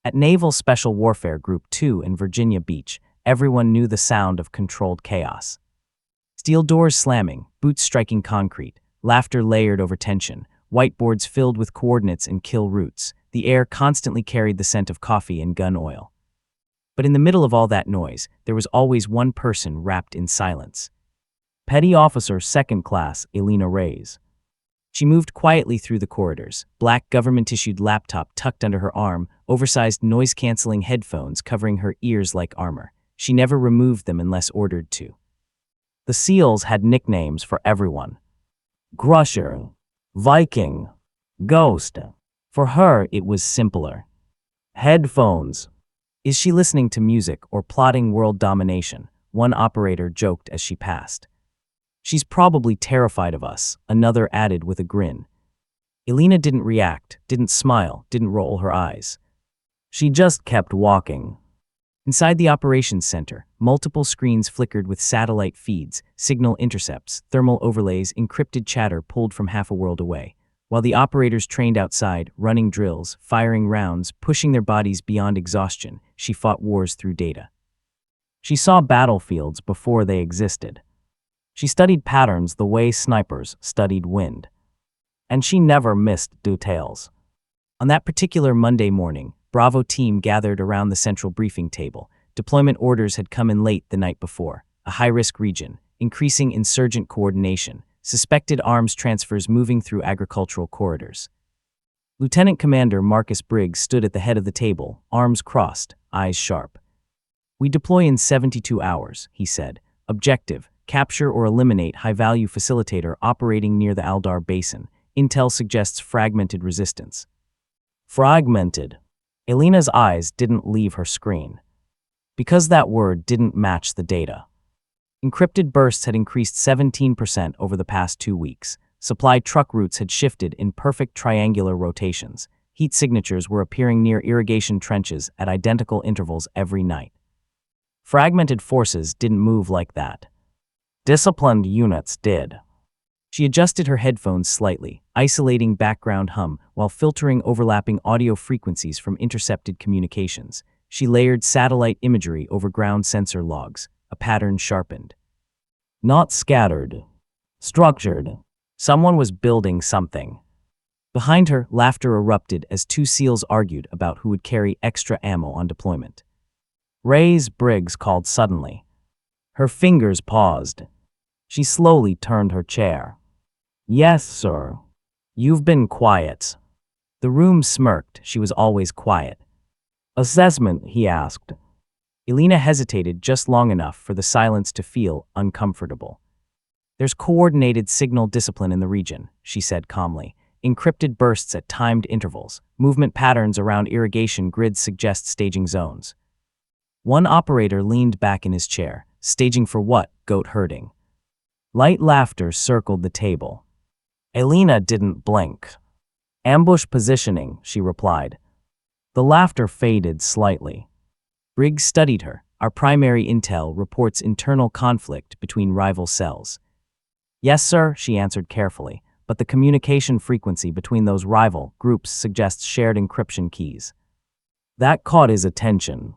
At Naval Special Warfare Group 2 in Virginia Beach, everyone knew the sound of controlled chaos. Steel doors slamming, boots striking concrete, laughter layered over tension, whiteboards filled with coordinates and kill routes. The air constantly carried the scent of coffee and gun oil. But in the middle of all that noise, there was always one person wrapped in silence. Petty Officer Second Class Elena Reyes. She moved quietly through the corridors, black government-issued laptop tucked under her arm, oversized noise-canceling headphones covering her ears like armor. She never removed them unless ordered to. The SEALs had nicknames for everyone. Crusher, Viking, Ghost. For her, it was simpler. Headphones. Is she listening to music or plotting world domination? One operator joked as she passed. She's probably terrified of us, another added with a grin. Elena didn't react, didn't smile, didn't roll her eyes. She just kept walking. Inside the operations center, multiple screens flickered with satellite feeds, signal intercepts, thermal overlays, encrypted chatter pulled from half a world away. While the operators trained outside, running drills, firing rounds, pushing their bodies beyond exhaustion, she fought wars through data. She saw battlefields before they existed. She studied patterns the way snipers studied wind. And she never missed details. On that particular Monday morning, Bravo team gathered around the central briefing table. Deployment orders had come in late the night before. A high-risk region, increasing insurgent coordination, suspected arms transfers moving through agricultural corridors. Lieutenant Commander Marcus Briggs stood at the head of the table, arms crossed, eyes sharp. "We deploy in 72 hours, he said. Objective: capture or eliminate high-value facilitator operating near the Aldar Basin. Intel suggests fragmented resistance." Fragmented. Elena's eyes didn't leave her screen. Because that word didn't match the data. Encrypted bursts had increased 17% over the past 2 weeks. Supply truck routes had shifted in perfect triangular rotations. Heat signatures were appearing near irrigation trenches at identical intervals every night. Fragmented forces didn't move like that. Disciplined units did. She adjusted her headphones slightly, isolating background hum while filtering overlapping audio frequencies from intercepted communications. She layered satellite imagery over ground sensor logs, a pattern sharpened. Not scattered. Structured. Someone was building something. Behind her, laughter erupted as two SEALs argued about who would carry extra ammo on deployment. Reyes Briggs called suddenly. Her fingers paused. She slowly turned her chair. "Yes, sir. You've been quiet." The room smirked. She was always quiet. "Assessment?" he asked. Elena hesitated just long enough for the silence to feel uncomfortable. "There's coordinated signal discipline in the region," she said calmly. "Encrypted bursts at timed intervals. Movement patterns around irrigation grids suggest staging zones." One operator leaned back in his chair. "Staging for what? Goat herding." Light laughter circled the table. Elena didn't blink. "Ambush positioning," she replied. The laughter faded slightly. Briggs studied her. "Our primary intel reports internal conflict between rival cells." "Yes, sir," she answered carefully, "but the communication frequency between those rival groups suggests shared encryption keys." That caught his attention.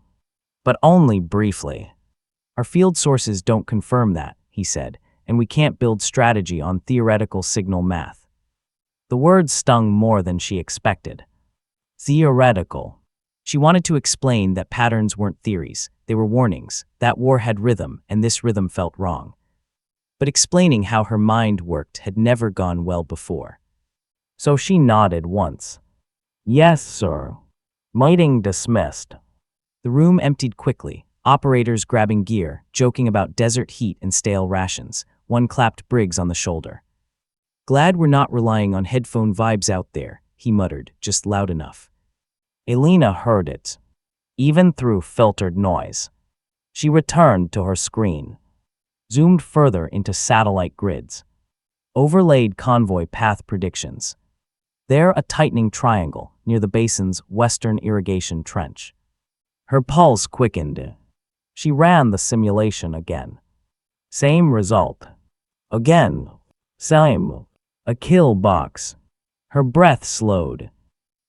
But only briefly. "Our field sources don't confirm that," he said, "and we can't build strategy on theoretical signal math." The word stung more than she expected. Theoretical. She wanted to explain that patterns weren't theories, they were warnings. That war had rhythm, and this rhythm felt wrong. But explaining how her mind worked had never gone well before. So she nodded once. "Yes, sir." Meeting dismissed. The room emptied quickly, operators grabbing gear, joking about desert heat and stale rations. One clapped Briggs on the shoulder. "Glad we're not relying on headphone vibes out there," he muttered, just loud enough. Elena heard it, even through filtered noise. She returned to her screen, zoomed further into satellite grids, overlaid convoy path predictions. There, a tightening triangle near the basin's western irrigation trench. Her pulse quickened. She ran the simulation again. Same result. Again. Same. A kill box. Her breath slowed.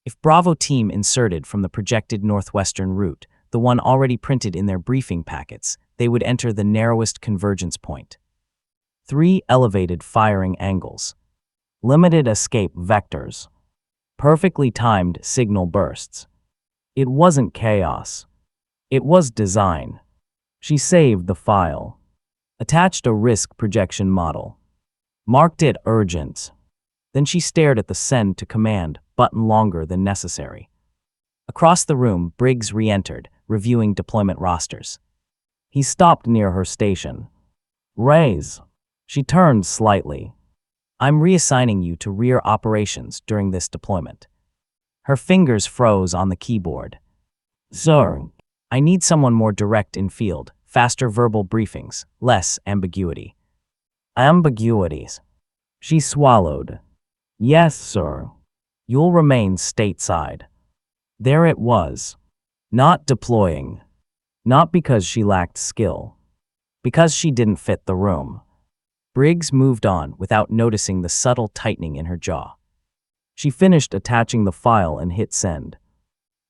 If Bravo team inserted from the projected northwestern route, the one already printed in their briefing packets, they would enter the narrowest convergence point. 3 elevated firing angles. Limited escape vectors. Perfectly timed signal bursts. It wasn't chaos. It was design. She saved the file. Attached a risk projection model. Marked it urgent. Then she stared at the send to command button longer than necessary. Across the room, Briggs re-entered, reviewing deployment rosters. He stopped near her station. Raise. She turned slightly. I'm reassigning you to rear operations during this deployment. Her fingers froze on the keyboard. Sir, I need someone more direct in field, faster verbal briefings, less ambiguity. Ambiguities. She swallowed. Yes, sir. You'll remain stateside. There it was. Not deploying. Not because she lacked skill. Because she didn't fit the room. Briggs moved on without noticing the subtle tightening in her jaw. She finished attaching the file and hit send.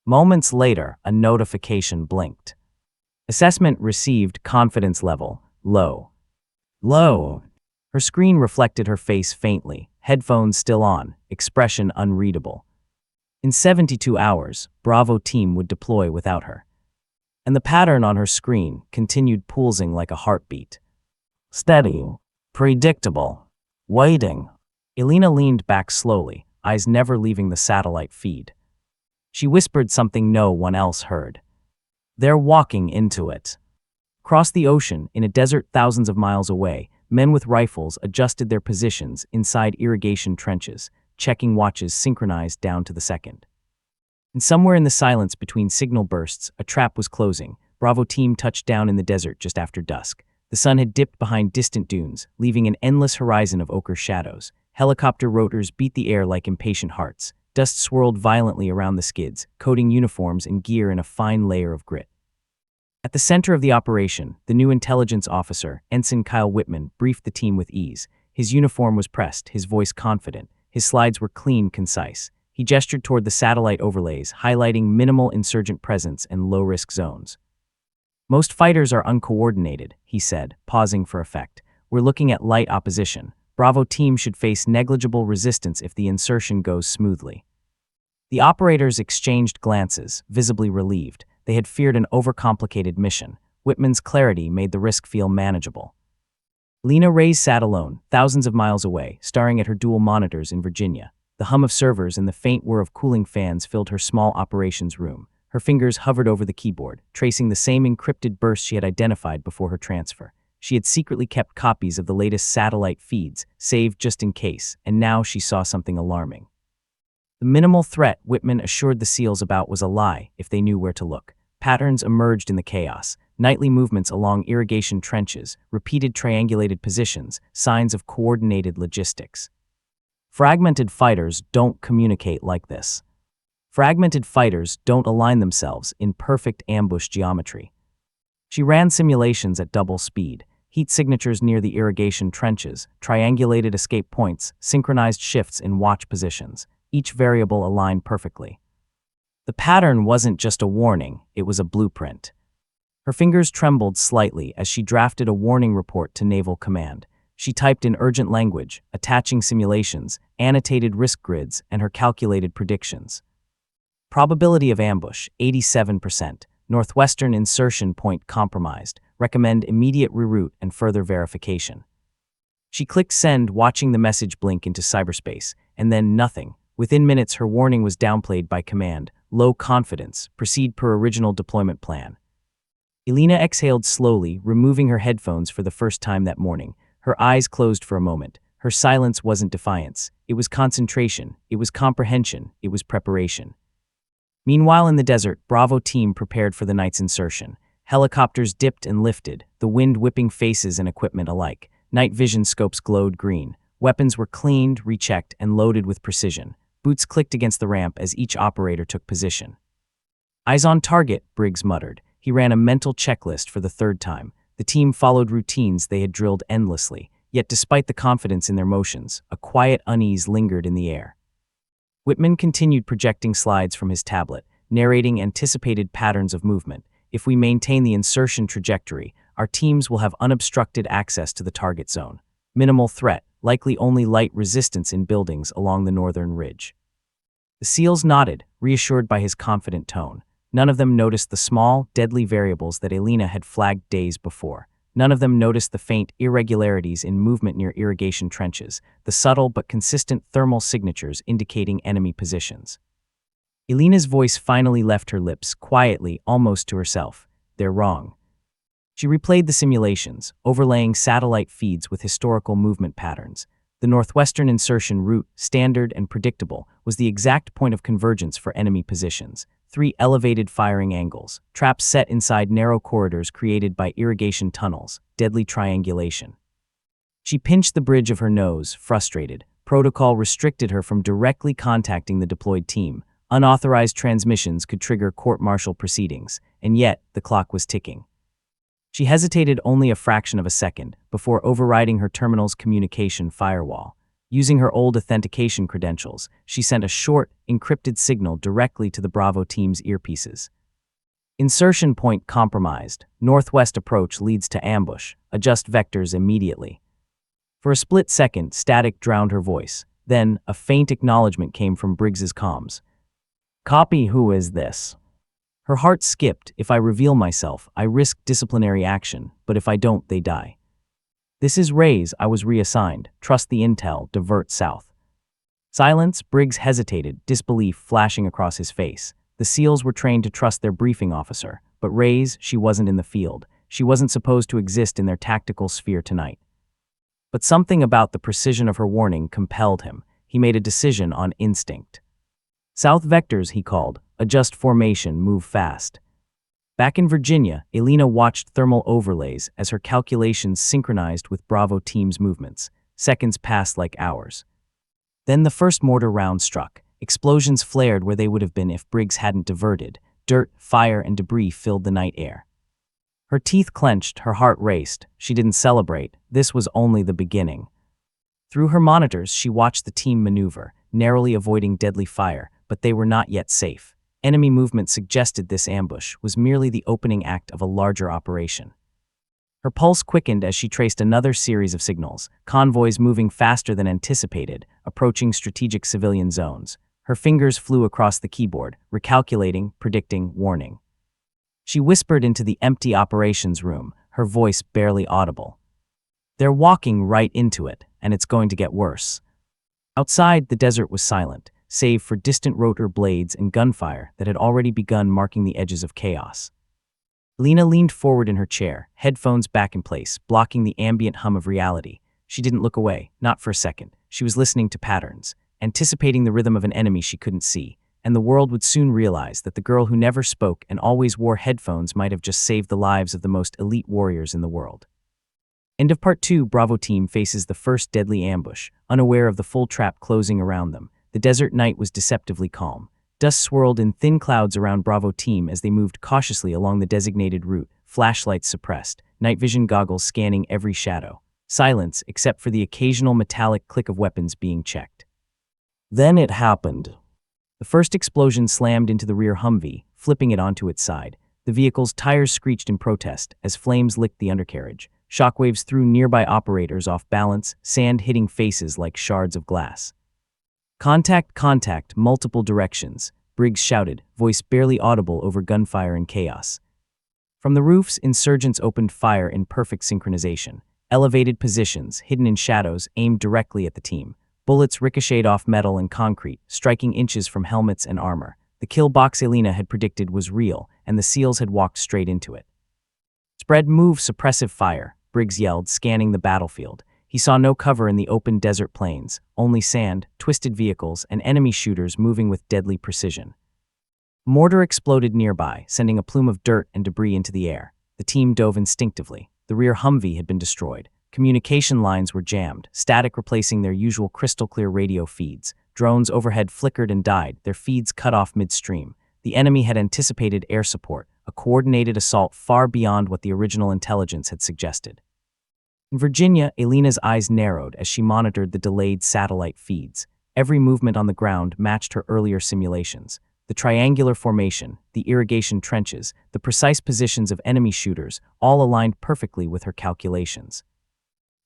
Moments later, a notification blinked. Assessment received, confidence level, low. Low. Her screen reflected her face faintly, headphones still on, expression unreadable. In 72 hours, Bravo team would deploy without her. And the pattern on her screen continued pulsing like a heartbeat. Steady. Predictable. Waiting. Elena leaned back slowly, eyes never leaving the satellite feed. She whispered something no one else heard. They're walking into it. Across the ocean, in a desert thousands of miles away, men with rifles adjusted their positions inside irrigation trenches, checking watches synchronized down to the second. And somewhere in the silence between signal bursts, a trap was closing. Bravo team touched down in the desert just after dusk. The sun had dipped behind distant dunes, leaving an endless horizon of ochre shadows. Helicopter rotors beat the air like impatient hearts. Dust swirled violently around the skids, coating uniforms and gear in a fine layer of grit. At the center of the operation, the new intelligence officer, Ensign Kyle Whitman, briefed the team with ease. His uniform was pressed, his voice confident. His slides were clean, concise. He gestured toward the satellite overlays, highlighting minimal insurgent presence and low-risk zones. Most fighters are uncoordinated, he said, pausing for effect. We're looking at light opposition. Bravo team should face negligible resistance if the insertion goes smoothly. The operators exchanged glances, visibly relieved. They had feared an overcomplicated mission. Whitman's clarity made the risk feel manageable. Lena Reyes sat alone, thousands of miles away, staring at her dual monitors in Virginia. The hum of servers and the faint whir of cooling fans filled her small operations room. Her fingers hovered over the keyboard, tracing the same encrypted bursts she had identified before her transfer. She had secretly kept copies of the latest satellite feeds, saved just in case, and now she saw something alarming. The minimal threat Whitman assured the SEALs about was a lie if they knew where to look. Patterns emerged in the chaos, nightly movements along irrigation trenches, repeated triangulated positions, signs of coordinated logistics. Fragmented fighters don't communicate like this. Fragmented fighters don't align themselves in perfect ambush geometry. She ran simulations at double speed, heat signatures near the irrigation trenches, triangulated escape points, synchronized shifts in watch positions, each variable aligned perfectly. The pattern wasn't just a warning, it was a blueprint. Her fingers trembled slightly as she drafted a warning report to Naval Command. She typed in urgent language, attaching simulations, annotated risk grids, and her calculated predictions. Probability of ambush, 87%. Northwestern insertion point compromised. Recommend immediate reroute and further verification. She clicked send, watching the message blink into cyberspace, and then nothing. Within minutes, her warning was downplayed by command. Low confidence. Proceed per original deployment plan. Elena exhaled slowly, removing her headphones for the first time that morning. Her eyes closed for a moment. Her silence wasn't defiance. It was concentration. It was comprehension. It was preparation. Meanwhile, in the desert, Bravo team prepared for the night's insertion. Helicopters dipped and lifted, the wind whipping faces and equipment alike. Night vision scopes glowed green. Weapons were cleaned, rechecked, and loaded with precision. Boots clicked against the ramp as each operator took position. Eyes on target, Briggs muttered. He ran a mental checklist for the third time. The team followed routines they had drilled endlessly, yet despite the confidence in their motions, a quiet unease lingered in the air. Whitman continued projecting slides from his tablet, narrating anticipated patterns of movement. If we maintain the insertion trajectory, our teams will have unobstructed access to the target zone. Minimal threat, likely only light resistance in buildings along the northern ridge. The SEALs nodded, reassured by his confident tone. None of them noticed the small, deadly variables that Elena had flagged days before. None of them noticed the faint irregularities in movement near irrigation trenches, the subtle but consistent thermal signatures indicating enemy positions. Elena's voice finally left her lips, quietly, almost to herself. They're wrong. She replayed the simulations, overlaying satellite feeds with historical movement patterns. The northwestern insertion route, standard and predictable, was the exact point of convergence for enemy positions. 3 elevated firing angles, traps set inside narrow corridors created by irrigation tunnels, deadly triangulation. She pinched the bridge of her nose, frustrated. Protocol restricted her from directly contacting the deployed team. Unauthorized transmissions could trigger court-martial proceedings, and yet the clock was ticking. She hesitated only a fraction of a second before overriding her terminal's communication firewall. Using her old authentication credentials, she sent a short, encrypted signal directly to the Bravo team's earpieces. Insertion point compromised. Northwest approach leads to ambush. Adjust vectors immediately. For a split second, static drowned her voice. Then, a faint acknowledgement came from Briggs's comms. Copy, who is this? Her heart skipped. If I reveal myself, I risk disciplinary action, but if I don't, they die. This is Ray's, I was reassigned. Trust the intel, divert south. Silence. Briggs hesitated, disbelief flashing across his face. The SEALs were trained to trust their briefing officer, but Ray's, she wasn't in the field. She wasn't supposed to exist in their tactical sphere tonight. But something about the precision of her warning compelled him. He made a decision on instinct. South vectors, he called. Adjust formation, move fast. Back in Virginia, Elena watched thermal overlays as her calculations synchronized with Bravo team's movements. Seconds passed like hours. Then the first mortar round struck. Explosions flared where they would have been if Briggs hadn't diverted. Dirt, fire, and debris filled the night air. Her teeth clenched, her heart raced. She didn't celebrate. This was only the beginning. Through her monitors, she watched the team maneuver, narrowly avoiding deadly fire, but they were not yet safe. Enemy movement suggested this ambush was merely the opening act of a larger operation. Her pulse quickened as she traced another series of signals, convoys moving faster than anticipated, approaching strategic civilian zones. Her fingers flew across the keyboard, recalculating, predicting, warning. She whispered into the empty operations room, her voice barely audible. They're walking right into it, and it's going to get worse. Outside, the desert was silent, save for distant rotor blades and gunfire that had already begun marking the edges of chaos. Lena leaned forward in her chair, headphones back in place, blocking the ambient hum of reality. She didn't look away, not for a second. She was listening to patterns, anticipating the rhythm of an enemy she couldn't see, and the world would soon realize that the girl who never spoke and always wore headphones might have just saved the lives of the most elite warriors in the world. End of Part 2. Bravo team faces the first deadly ambush, unaware of the full trap closing around them. The desert night was deceptively calm. Dust swirled in thin clouds around Bravo team as they moved cautiously along the designated route, flashlights suppressed, night vision goggles scanning every shadow. Silence, except for the occasional metallic click of weapons being checked. Then it happened. The first explosion slammed into the rear Humvee, flipping it onto its side. The vehicle's tires screeched in protest as flames licked the undercarriage. Shockwaves threw nearby operators off balance, sand hitting faces like shards of glass. Contact, multiple directions, Briggs shouted, voice barely audible over gunfire and chaos. From the roofs, insurgents opened fire in perfect synchronization. Elevated positions, hidden in shadows, aimed directly at the team. Bullets ricocheted off metal and concrete, striking inches from helmets and armor. The kill box Elena had predicted was real, and the SEALs had walked straight into it. Spread, move, suppressive fire, Briggs yelled, scanning the battlefield. He saw no cover in the open desert plains, only sand, twisted vehicles, and enemy shooters moving with deadly precision. Mortar exploded nearby, sending a plume of dirt and debris into the air. The team dove instinctively. The rear Humvee had been destroyed. Communication lines were jammed, static replacing their usual crystal-clear radio feeds. Drones overhead flickered and died, their feeds cut off midstream. The enemy had anticipated air support, a coordinated assault far beyond what the original intelligence had suggested. In Virginia, Elena's eyes narrowed as she monitored the delayed satellite feeds. Every movement on the ground matched her earlier simulations. The triangular formation, the irrigation trenches, the precise positions of enemy shooters, all aligned perfectly with her calculations.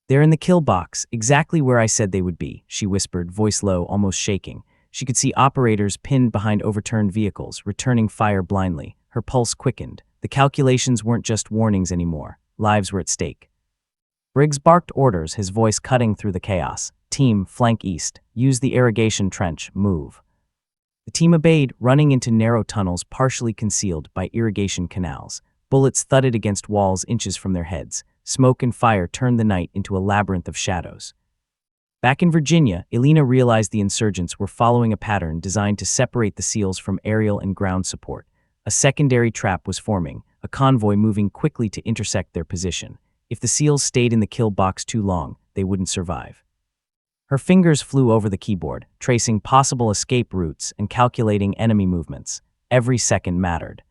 "They're in the kill box, exactly where I said they would be," she whispered, voice low, almost shaking. She could see operators pinned behind overturned vehicles, returning fire blindly. Her pulse quickened. The calculations weren't just warnings anymore. Lives were at stake. Briggs barked orders, his voice cutting through the chaos. "Team, flank east. Use the irrigation trench. Move." The team obeyed, running into narrow tunnels partially concealed by irrigation canals. Bullets thudded against walls inches from their heads. Smoke and fire turned the night into a labyrinth of shadows. Back in Virginia, Elena realized the insurgents were following a pattern designed to separate the SEALs from aerial and ground support. A secondary trap was forming, a convoy moving quickly to intersect their position. If the SEALs stayed in the kill box too long, they wouldn't survive. Her fingers flew over the keyboard, tracing possible escape routes and calculating enemy movements. Every second mattered.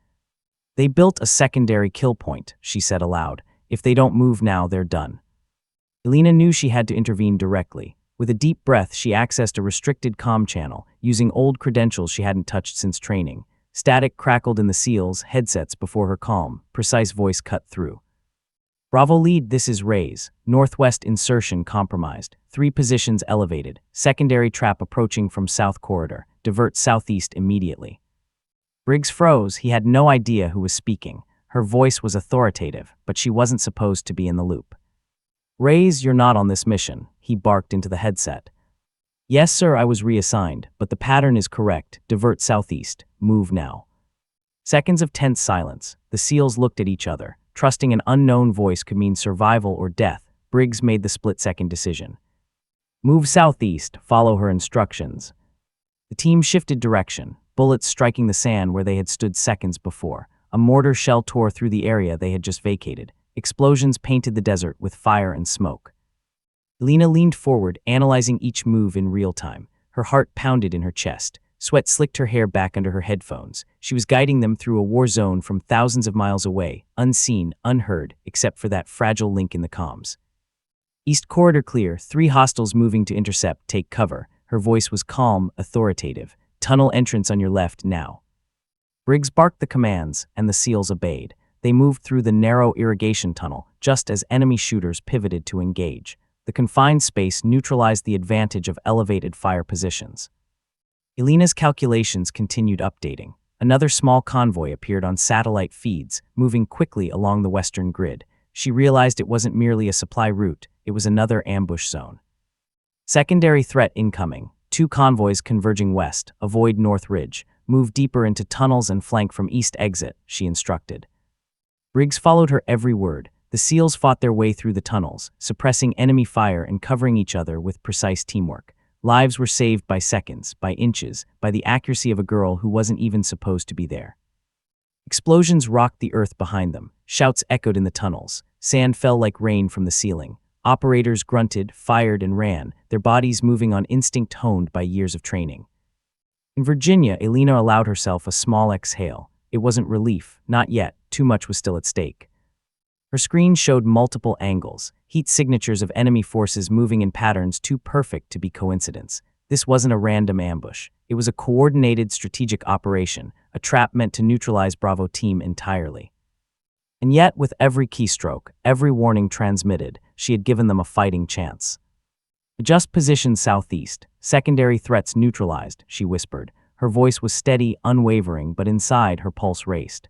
"They built a secondary kill point," she said aloud. "If they don't move now, they're done." Elena knew she had to intervene directly. With a deep breath, she accessed a restricted comm channel, using old credentials she hadn't touched since training. Static crackled in the SEALs' headsets before her calm, precise voice cut through. "Bravo lead, this is Rays. Northwest insertion compromised. 3 positions elevated. Secondary trap approaching from south corridor. Divert southeast immediately." Briggs froze. He had no idea who was speaking. Her voice was authoritative, but she wasn't supposed to be in the loop. "Rays, you're not on this mission," he barked into the headset. "Yes, sir, I was reassigned, but the pattern is correct. Divert southeast. Move now." Seconds of tense silence. The SEALs looked at each other. Trusting an unknown voice could mean survival or death, Briggs made the split-second decision. "Move southeast, follow her instructions." The team shifted direction, bullets striking the sand where they had stood seconds before. A mortar shell tore through the area they had just vacated. Explosions painted the desert with fire and smoke. Elena leaned forward, analyzing each move in real time. Her heart pounded in her chest. Sweat slicked her hair back under her headphones. She was guiding them through a war zone from thousands of miles away, unseen, unheard, except for that fragile link in the comms. "East corridor clear, 3 hostiles moving to intercept, take cover." Her voice was calm, authoritative. "Tunnel entrance on your left now." Briggs barked the commands, and the SEALs obeyed. They moved through the narrow irrigation tunnel, just as enemy shooters pivoted to engage. The confined space neutralized the advantage of elevated fire positions. Elena's calculations continued updating. Another small convoy appeared on satellite feeds, moving quickly along the western grid. She realized it wasn't merely a supply route, it was another ambush zone. "Secondary threat incoming. 2 convoys converging west. Avoid North Ridge. Move deeper into tunnels and flank from east exit," she instructed. Briggs followed her every word. The SEALs fought their way through the tunnels, suppressing enemy fire and covering each other with precise teamwork. Lives were saved by seconds, by inches, by the accuracy of a girl who wasn't even supposed to be there. Explosions rocked the earth behind them. Shouts echoed in the tunnels. Sand fell like rain from the ceiling. Operators grunted, fired, and ran, their bodies moving on instinct honed by years of training. In Virginia, Elena allowed herself a small exhale. It wasn't relief, not yet. Too much was still at stake. Her screen showed multiple angles, heat signatures of enemy forces moving in patterns too perfect to be coincidence. This wasn't a random ambush. It was a coordinated strategic operation, a trap meant to neutralize Bravo team entirely. And yet, with every keystroke, every warning transmitted, she had given them a fighting chance. "Adjust position southeast. Secondary threats neutralized," she whispered. Her voice was steady, unwavering, but inside her pulse raced.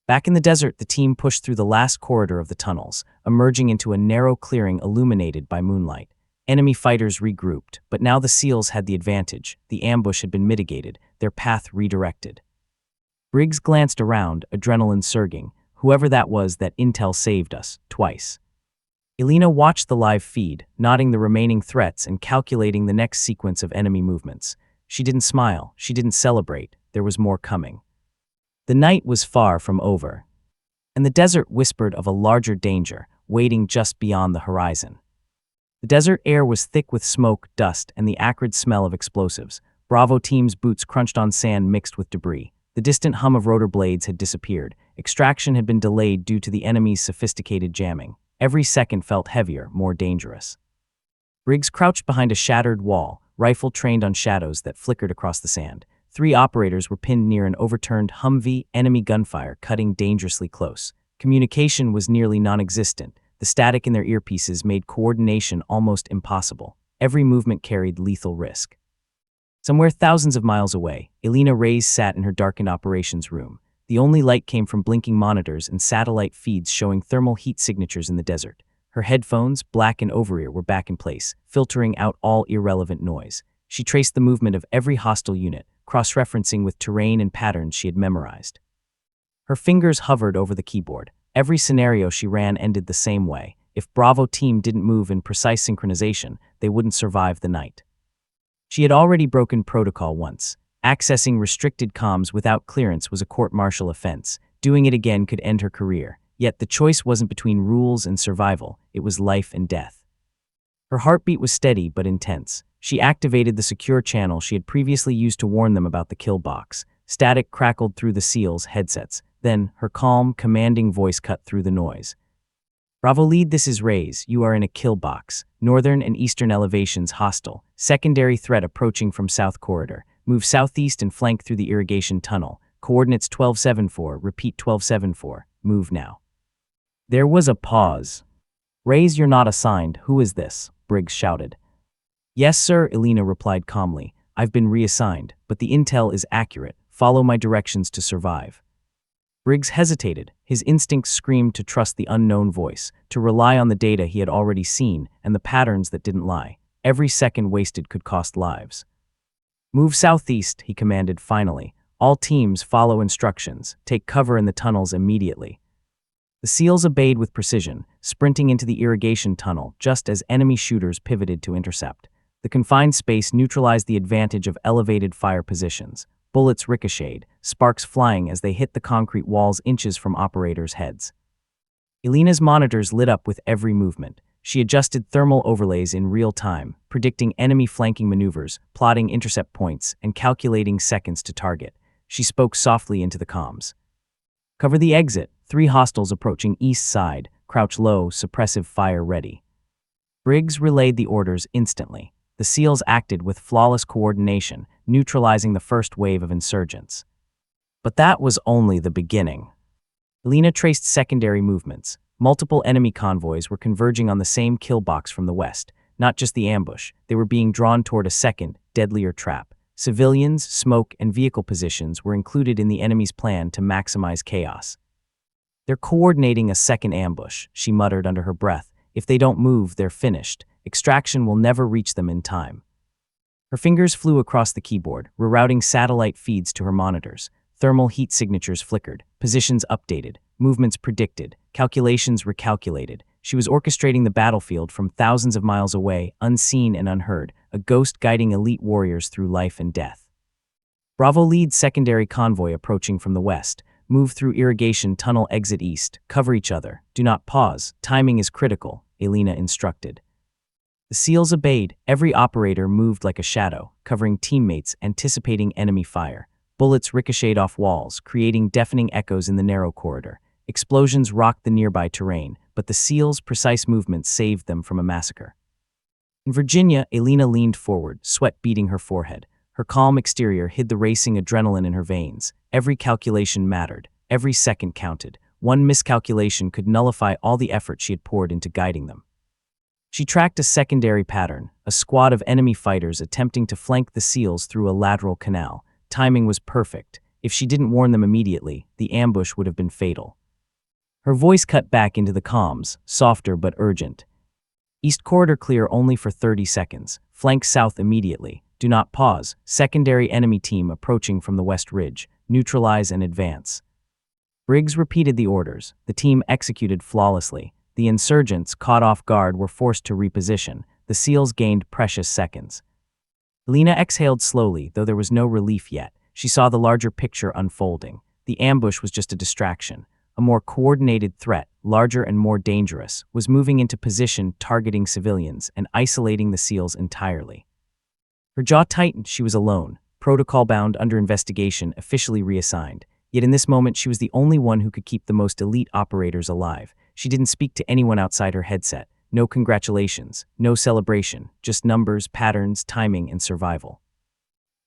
Back in the desert, the team pushed through the last corridor of the tunnels, emerging into a narrow clearing illuminated by moonlight. Enemy fighters regrouped, but now the SEALs had the advantage. The ambush had been mitigated, their path redirected. Briggs glanced around, adrenaline surging. Whoever that was, that intel saved us, twice. Elena watched the live feed, nodding the remaining threats and calculating the next sequence of enemy movements. She didn't smile, she didn't celebrate, there was more coming. The night was far from over, and the desert whispered of a larger danger, waiting just beyond the horizon. The desert air was thick with smoke, dust, and the acrid smell of explosives. Bravo team's boots crunched on sand mixed with debris. The distant hum of rotor blades had disappeared. Extraction had been delayed due to the enemy's sophisticated jamming. Every second felt heavier, more dangerous. Briggs crouched behind a shattered wall, rifle trained on shadows that flickered across the sand. 3 operators were pinned near an overturned Humvee, enemy gunfire cutting dangerously close. Communication was nearly non-existent. The static in their earpieces made coordination almost impossible. Every movement carried lethal risk. Somewhere thousands of miles away, Elena Reyes sat in her darkened operations room. The only light came from blinking monitors and satellite feeds showing thermal heat signatures in the desert. Her headphones, black and over-ear, were back in place, filtering out all irrelevant noise. She traced the movement of every hostile unit, cross-referencing with terrain and patterns she had memorized. Her fingers hovered over the keyboard. Every scenario she ran ended the same way. If Bravo team didn't move in precise synchronization, they wouldn't survive the night. She had already broken protocol once. Accessing restricted comms without clearance was a court-martial offense. Doing it again could end her career. Yet the choice wasn't between rules and survival, it was life and death. Her heartbeat was steady but intense. She activated the secure channel she had previously used to warn them about the kill box. Static crackled through the SEALs' headsets. Then, her calm, commanding voice cut through the noise. Bravo lead, this is Reyes. You are in a kill box. Northern and eastern elevations hostile. Secondary threat approaching from south corridor. Move southeast and flank through the irrigation tunnel. Coordinates 1274. Repeat 1274. Move now. There was a pause. Reyes, you're not assigned. Who is this? Briggs shouted. Yes, sir, Elena replied calmly. I've been reassigned, but the intel is accurate. Follow my directions to survive. Briggs hesitated. His instincts screamed to trust the unknown voice, to rely on the data he had already seen and the patterns that didn't lie. Every second wasted could cost lives. Move southeast, he commanded finally. All teams follow instructions. Take cover in the tunnels immediately. The SEALs obeyed with precision, sprinting into the irrigation tunnel just as enemy shooters pivoted to intercept. The confined space neutralized the advantage of elevated fire positions. Bullets ricocheted, sparks flying as they hit the concrete walls inches from operators' heads. Elena's monitors lit up with every movement. She adjusted thermal overlays in real time, predicting enemy flanking maneuvers, plotting intercept points, and calculating seconds to target. She spoke softly into the comms. Cover the exit. 3 hostiles approaching east side. Crouch low, suppressive fire ready. Briggs relayed the orders instantly. The SEALs acted with flawless coordination, neutralizing the first wave of insurgents. But that was only the beginning. Elena traced secondary movements. Multiple enemy convoys were converging on the same kill box from the west. Not just the ambush, they were being drawn toward a second, deadlier trap. Civilians, smoke, and vehicle positions were included in the enemy's plan to maximize chaos. They're coordinating a second ambush, she muttered under her breath. If they don't move, they're finished. Extraction will never reach them in time. Her fingers flew across the keyboard, rerouting satellite feeds to her monitors. Thermal heat signatures flickered, positions updated, movements predicted, calculations recalculated. She was orchestrating the battlefield from thousands of miles away, unseen and unheard, a ghost guiding elite warriors through life and death. Bravo leads secondary convoy approaching from the west. Move through irrigation tunnel exit east. Cover each other. Do not pause. Timing is critical, Elena instructed. The SEALs obeyed. Every operator moved like a shadow, covering teammates, anticipating enemy fire. Bullets ricocheted off walls, creating deafening echoes in the narrow corridor. Explosions rocked the nearby terrain, but the SEALs' precise movements saved them from a massacre. In Virginia, Elena leaned forward, sweat beading her forehead. Her calm exterior hid the racing adrenaline in her veins. Every calculation mattered. Every second counted. One miscalculation could nullify all the effort she had poured into guiding them. She tracked a secondary pattern, a squad of enemy fighters attempting to flank the SEALs through a lateral canal. Timing was perfect. If she didn't warn them immediately, the ambush would have been fatal. Her voice cut back into the comms, softer but urgent. East corridor clear only for 30 seconds. Flank south immediately. Do not pause. Secondary enemy team approaching from the west ridge. Neutralize and advance. Briggs repeated the orders. The team executed flawlessly. The insurgents, caught off guard, were forced to reposition. The SEALs gained precious seconds. Elena exhaled slowly, though there was no relief yet. She saw the larger picture unfolding. The ambush was just a distraction. A more coordinated threat, larger and more dangerous, was moving into position, targeting civilians and isolating the SEALs entirely. Her jaw tightened. She was alone, protocol-bound, under investigation, officially reassigned. Yet in this moment, she was the only one who could keep the most elite operators alive. She didn't speak to anyone outside her headset. no congratulations, no celebration, just numbers, patterns, timing, and survival.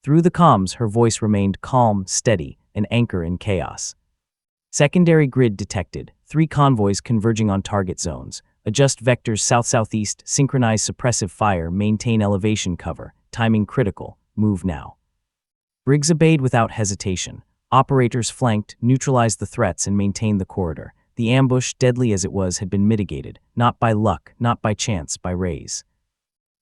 Through the comms, her voice remained calm, steady, an anchor in chaos. Secondary grid detected, 3 convoys converging on target zones. Adjust vectors south-southeast, synchronize suppressive fire, maintain elevation cover, timing critical, move now. Briggs obeyed without hesitation. Operators flanked, neutralized the threats, and maintained the corridor. The ambush, deadly as it was, had been mitigated, not by luck, not by chance, by rays.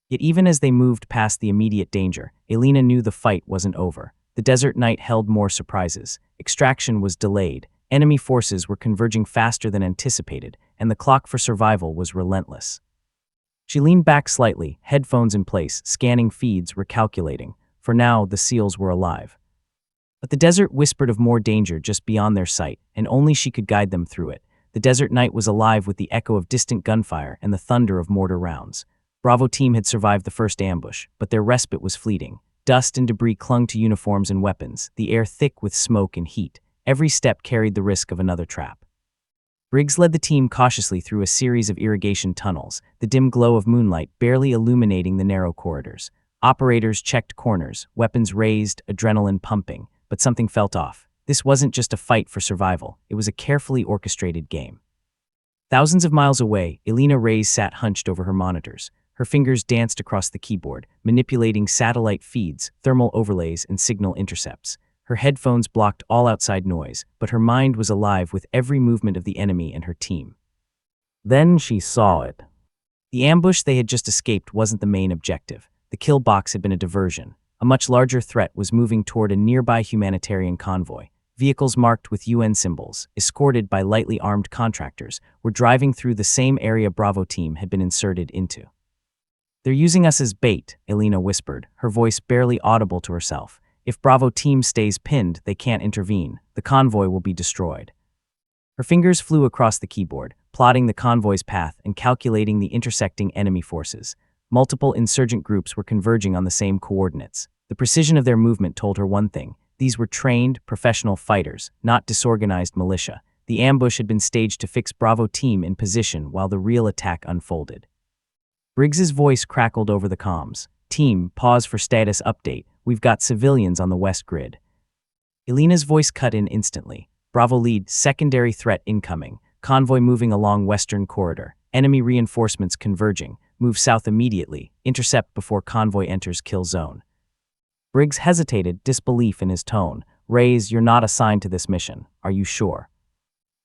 Yet even as they moved past the immediate danger, Elena knew the fight wasn't over. The desert night held more surprises. Extraction was delayed, enemy forces were converging faster than anticipated, and the clock for survival was relentless. She leaned back slightly, headphones in place, scanning feeds, recalculating. For now, the SEALs were alive. But the desert whispered of more danger just beyond their sight, and only she could guide them through it. The desert night was alive with the echo of distant gunfire and the thunder of mortar rounds. Bravo team had survived the first ambush, but their respite was fleeting. Dust and debris clung to uniforms and weapons, the air thick with smoke and heat. Every step carried the risk of another trap. Briggs led the team cautiously through a series of irrigation tunnels, the dim glow of moonlight barely illuminating the narrow corridors. Operators checked corners, weapons raised, adrenaline pumping, but something felt off. This wasn't just a fight for survival, it was a carefully orchestrated game. Thousands of miles away, Elena Reyes sat hunched over her monitors. Her fingers danced across the keyboard, manipulating satellite feeds, thermal overlays, and signal intercepts. Her headphones blocked all outside noise, but her mind was alive with every movement of the enemy and her team. Then she saw it. The ambush they had just escaped wasn't the main objective. The kill box had been a diversion. A much larger threat was moving toward a nearby humanitarian convoy. Vehicles marked with UN symbols, escorted by lightly armed contractors, were driving through the same area Bravo team had been inserted into. "They're using us as bait," Elena whispered, her voice barely audible to herself. "If Bravo team stays pinned, they can't intervene. The convoy will be destroyed." Her fingers flew across the keyboard, plotting the convoy's path and calculating the intersecting enemy forces. Multiple insurgent groups were converging on the same coordinates. The precision of their movement told her one thing. These were trained, professional fighters, not disorganized militia. The ambush had been staged to fix Bravo team in position while the real attack unfolded. Briggs's voice crackled over the comms. "Team, pause for status update. We've got civilians on the west grid." Elena's voice cut in instantly. "Bravo lead, secondary threat incoming. Convoy moving along western corridor. Enemy reinforcements converging. Move south immediately. Intercept before convoy enters kill zone." Briggs hesitated, disbelief in his tone. "Reyes, you're not assigned to this mission. Are you sure?"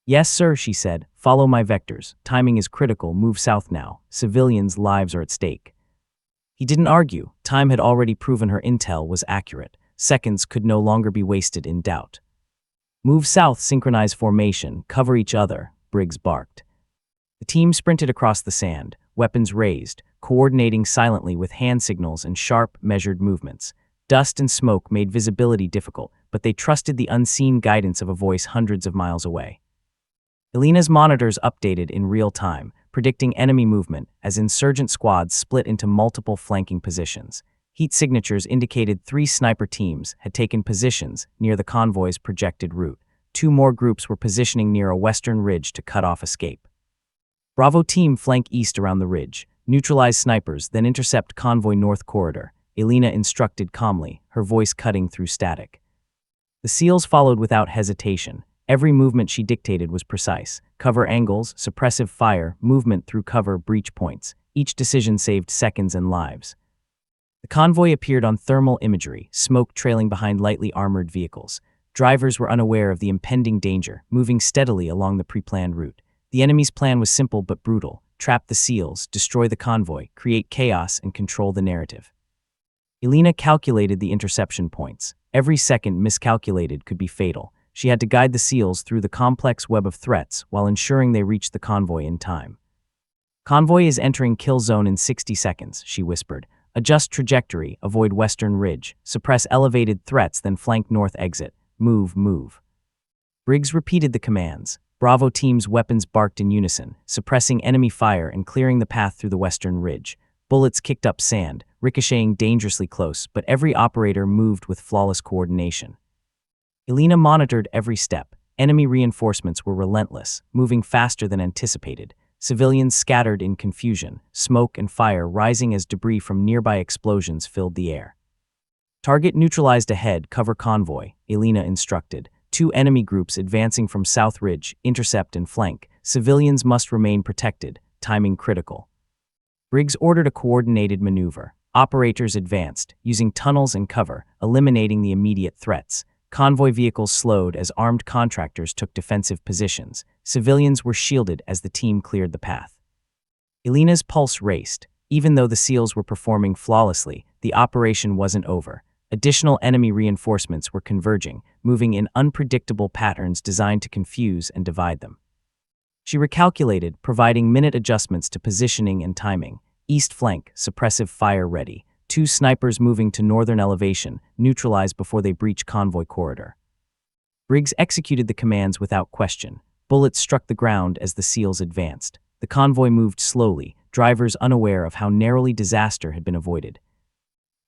"Yes, sir," she said. "Follow my vectors. Timing is critical. Move south now. Civilians' lives are at stake." He didn't argue. Time had already proven her intel was accurate. Seconds could no longer be wasted in doubt. "Move south, synchronize formation, cover each other," Briggs barked. The team sprinted across the sand, weapons raised, coordinating silently with hand signals and sharp, measured movements. Dust and smoke made visibility difficult, but they trusted the unseen guidance of a voice hundreds of miles away. Elena's monitors updated in real time, predicting enemy movement as insurgent squads split into multiple flanking positions. Heat signatures indicated 3 sniper teams had taken positions near the convoy's projected route. 2 more groups were positioning near a western ridge to cut off escape. "Bravo team flank east around the ridge. Neutralize snipers, then intercept convoy north corridor," Elena instructed calmly, her voice cutting through static. The SEALs followed without hesitation. Every movement she dictated was precise. Cover angles, suppressive fire, movement through cover, breach points. Each decision saved seconds and lives. The convoy appeared on thermal imagery, smoke trailing behind lightly armored vehicles. Drivers were unaware of the impending danger, moving steadily along the pre-planned route. The enemy's plan was simple but brutal: trap the SEALs, destroy the convoy, create chaos, and control the narrative. Elena calculated the interception points. Every second miscalculated could be fatal. She had to guide the SEALs through the complex web of threats while ensuring they reached the convoy in time. "Convoy is entering kill zone in 60 seconds, she whispered. "Adjust trajectory, avoid western ridge, suppress elevated threats, then flank north exit. Move, move." Briggs repeated the commands. Bravo team's weapons barked in unison, suppressing enemy fire and clearing the path through the western ridge. Bullets kicked up sand, ricocheting dangerously close, but every operator moved with flawless coordination. Elena monitored every step. Enemy reinforcements were relentless, moving faster than anticipated. civilians scattered in confusion, smoke and fire rising as debris from nearby explosions filled the air. Target neutralized ahead, cover convoy, Elena instructed. 2 enemy groups advancing from South Ridge, intercept and flank. Civilians must remain protected, timing critical. Briggs ordered a coordinated maneuver. Operators advanced, using tunnels and cover, eliminating the immediate threats. Convoy vehicles slowed as armed contractors took defensive positions. Civilians were shielded as the team cleared the path. Elena's pulse raced. Even though the SEALs were performing flawlessly, the operation wasn't over. Additional enemy reinforcements were converging, moving in unpredictable patterns designed to confuse and divide them. She recalculated, providing minute adjustments to positioning and timing. East flank, suppressive fire ready. 2 snipers moving to northern elevation, neutralized before they breach convoy corridor. Briggs executed the commands without question. Bullets struck the ground as the SEALs advanced. The convoy moved slowly, drivers unaware of how narrowly disaster had been avoided.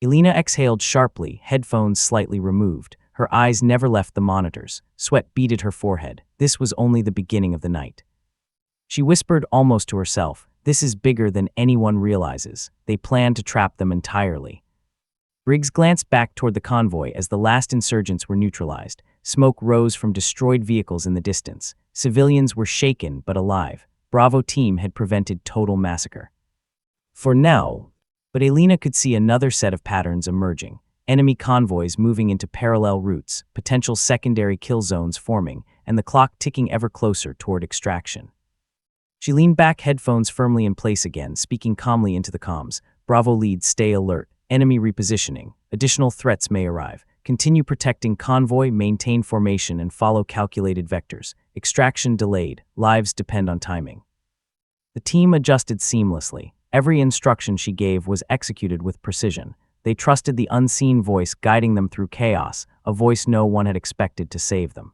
Elena exhaled sharply, headphones slightly removed. Her eyes never left the monitors. Sweat beaded her forehead. This was only the beginning of the night. She whispered almost to herself, "This is bigger than anyone realizes. They plan to trap them entirely." Briggs glanced back toward the convoy as the last insurgents were neutralized. Smoke rose from destroyed vehicles in the distance. Civilians were shaken but alive. Bravo team had prevented total massacre. For now. But Elena could see another set of patterns emerging. Enemy convoys moving into parallel routes, potential secondary kill zones forming, and the clock ticking ever closer toward extraction. She leaned back, headphones firmly in place again, speaking calmly into the comms. Bravo leads, stay alert. Enemy repositioning. Additional threats may arrive. Continue protecting convoy, maintain formation, and follow calculated vectors. Extraction delayed. Lives depend on timing. The team adjusted seamlessly. Every instruction she gave was executed with precision. They trusted the unseen voice guiding them through chaos, a voice no one had expected to save them.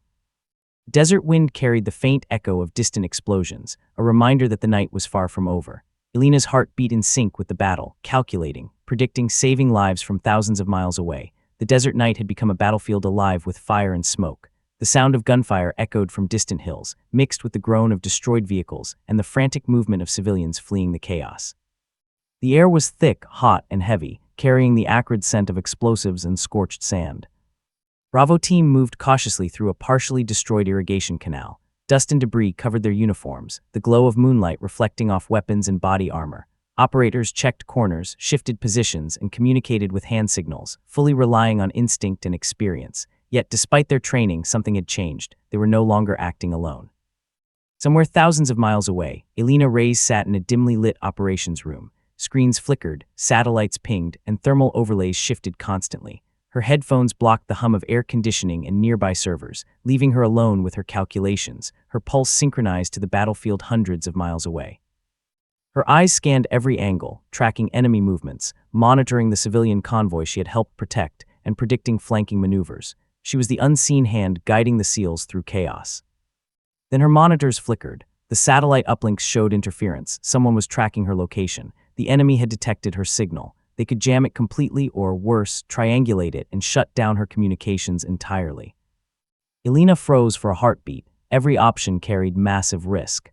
Desert wind carried the faint echo of distant explosions, a reminder that the night was far from over. Elena's heart beat in sync with the battle, calculating, predicting, saving lives from thousands of miles away. The desert night had become a battlefield alive with fire and smoke. The sound of gunfire echoed from distant hills, mixed with the groan of destroyed vehicles and the frantic movement of civilians fleeing the chaos. The air was thick, hot, and heavy, carrying the acrid scent of explosives and scorched sand. Bravo team moved cautiously through a partially destroyed irrigation canal. Dust and debris covered their uniforms, the glow of moonlight reflecting off weapons and body armor. Operators checked corners, shifted positions, and communicated with hand signals, fully relying on instinct and experience. Yet, despite their training, something had changed. They were no longer acting alone. Somewhere thousands of miles away, Elena Reyes sat in a dimly lit operations room. Screens flickered, satellites pinged, and thermal overlays shifted constantly. Her headphones blocked the hum of air conditioning and nearby servers, leaving her alone with her calculations, her pulse synchronized to the battlefield hundreds of miles away. Her eyes scanned every angle, tracking enemy movements, monitoring the civilian convoy she had helped protect, and predicting flanking maneuvers. She was the unseen hand guiding the SEALs through chaos. Then her monitors flickered. The satellite uplinks showed interference. Someone was tracking her location. The enemy had detected her signal. They could jam it completely or, worse, triangulate it and shut down her communications entirely. Elena froze for a heartbeat. Every option carried massive risk.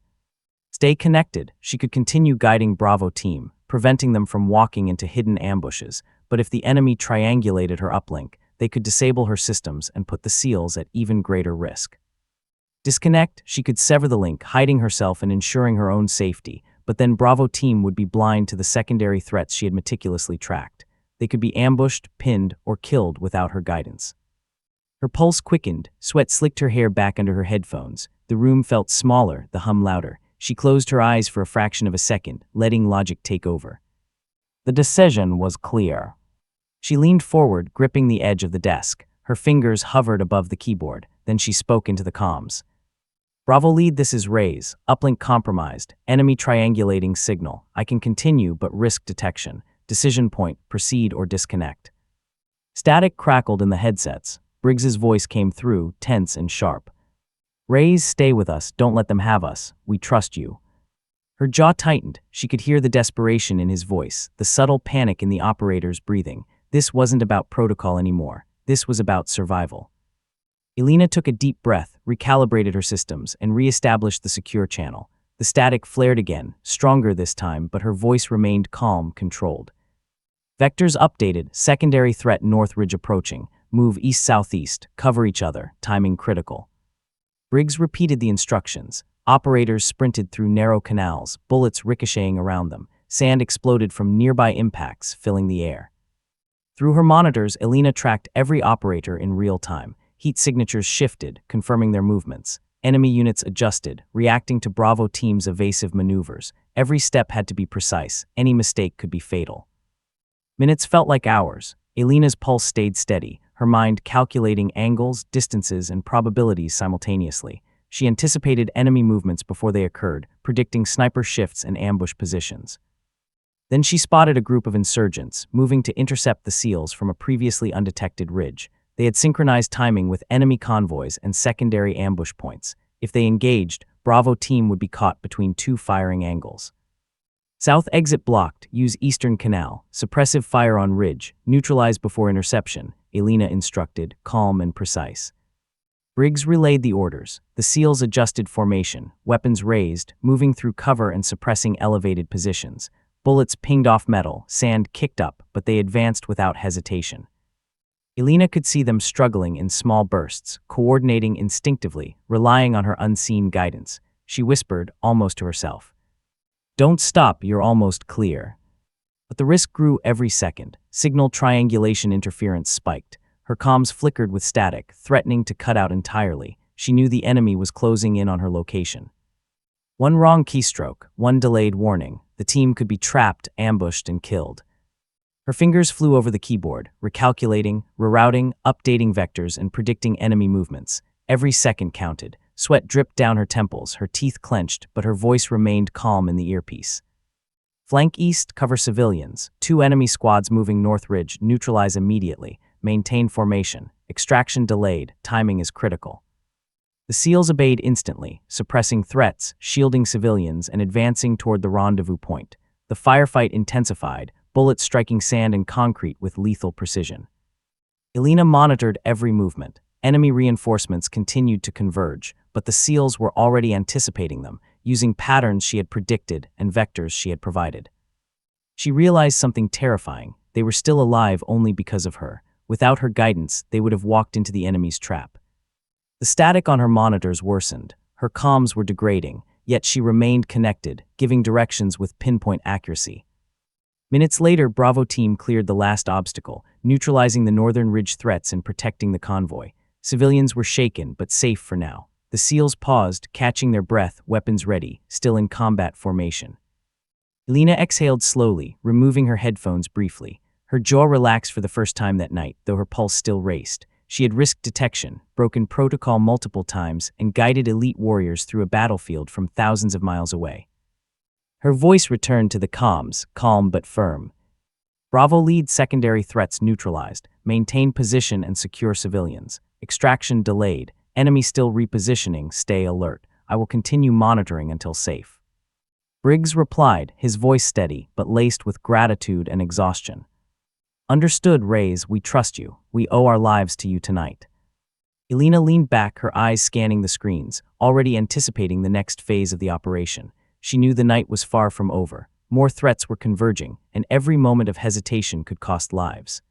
Stay connected. She could continue guiding Bravo team, preventing them from walking into hidden ambushes, but if the enemy triangulated her uplink, they could disable her systems and put the SEALs at even greater risk. Disconnect, she could sever the link, hiding herself and ensuring her own safety, but then Bravo team would be blind to the secondary threats she had meticulously tracked. They could be ambushed, pinned, or killed without her guidance. Her pulse quickened, sweat slicked her hair back under her headphones. The room felt smaller, the hum louder. She closed her eyes for a fraction of a second, letting logic take over. The decision was clear. She leaned forward, gripping the edge of the desk. Her fingers hovered above the keyboard. Then she spoke into the comms. Bravo lead, this is Reyes. Uplink compromised. Enemy triangulating signal. I can continue, but risk detection. Decision point, proceed or disconnect. Static crackled in the headsets. Briggs's voice came through, tense and sharp. Reyes, stay with us. Don't let them have us. We trust you. Her jaw tightened. She could hear the desperation in his voice, the subtle panic in the operator's breathing. This wasn't about protocol anymore. This was about survival. Elena took a deep breath, recalibrated her systems, and re-established the secure channel. The static flared again, stronger this time, but her voice remained calm, controlled. Vectors updated, secondary threat North Ridge approaching, move east-southeast, cover each other, timing critical. Briggs repeated the instructions. Operators sprinted through narrow canals, bullets ricocheting around them. Sand exploded from nearby impacts, filling the air. Through her monitors, Elena tracked every operator in real time. Heat signatures shifted, confirming their movements. Enemy units adjusted, reacting to Bravo team's evasive maneuvers. Every step had to be precise. Any mistake could be fatal. Minutes felt like hours. Elena's pulse stayed steady, her mind calculating angles, distances, and probabilities simultaneously. She anticipated enemy movements before they occurred, predicting sniper shifts and ambush positions. Then she spotted a group of insurgents, moving to intercept the SEALs from a previously undetected ridge. They had synchronized timing with enemy convoys and secondary ambush points. If they engaged, Bravo team would be caught between two firing angles. South exit blocked, use eastern canal, suppressive fire on ridge, neutralize before interception, Elena instructed, calm and precise. Briggs relayed the orders. The SEALs adjusted formation, weapons raised, moving through cover and suppressing elevated positions. Bullets pinged off metal, sand kicked up, but they advanced without hesitation. Elena could see them struggling in small bursts, coordinating instinctively, relying on her unseen guidance. She whispered, almost to herself, "Don't stop, you're almost clear." But the risk grew every second. Signal triangulation interference spiked. Her comms flickered with static, threatening to cut out entirely. She knew the enemy was closing in on her location. One wrong keystroke, one delayed warning. The team could be trapped, ambushed, and killed. Her fingers flew over the keyboard, recalculating, rerouting, updating vectors, and predicting enemy movements. Every second counted. Sweat dripped down her temples, her teeth clenched, but her voice remained calm in the earpiece. Flank east, cover civilians. 2 enemy squads moving North Ridge, neutralize immediately. Maintain formation. Extraction delayed. Timing is critical. The SEALs obeyed instantly, suppressing threats, shielding civilians, and advancing toward the rendezvous point. The firefight intensified, bullets striking sand and concrete with lethal precision. Elena monitored every movement. Enemy reinforcements continued to converge, but the SEALs were already anticipating them, using patterns she had predicted and vectors she had provided. She realized something terrifying. They were still alive only because of her. Without her guidance, they would have walked into the enemy's trap. The static on her monitors worsened. Her comms were degrading, yet she remained connected, giving directions with pinpoint accuracy. Minutes later, Bravo team cleared the last obstacle, neutralizing the Northern Ridge threats and protecting the convoy. Civilians were shaken, but safe for now. The SEALs paused, catching their breath, weapons ready, still in combat formation. Elena exhaled slowly, removing her headphones briefly. Her jaw relaxed for the first time that night, though her pulse still raced. She had risked detection, broken protocol multiple times, and guided elite warriors through a battlefield from thousands of miles away. Her voice returned to the comms, calm but firm. Bravo lead, secondary threats neutralized. Maintain position and secure civilians. Extraction delayed. Enemy still repositioning. Stay alert. I will continue monitoring until safe. Briggs replied, his voice steady, but laced with gratitude and exhaustion. Understood, Rays, we trust you. We owe our lives to you tonight. Elena leaned back, her eyes scanning the screens, already anticipating the next phase of the operation. She knew the night was far from over. More threats were converging, and every moment of hesitation could cost lives.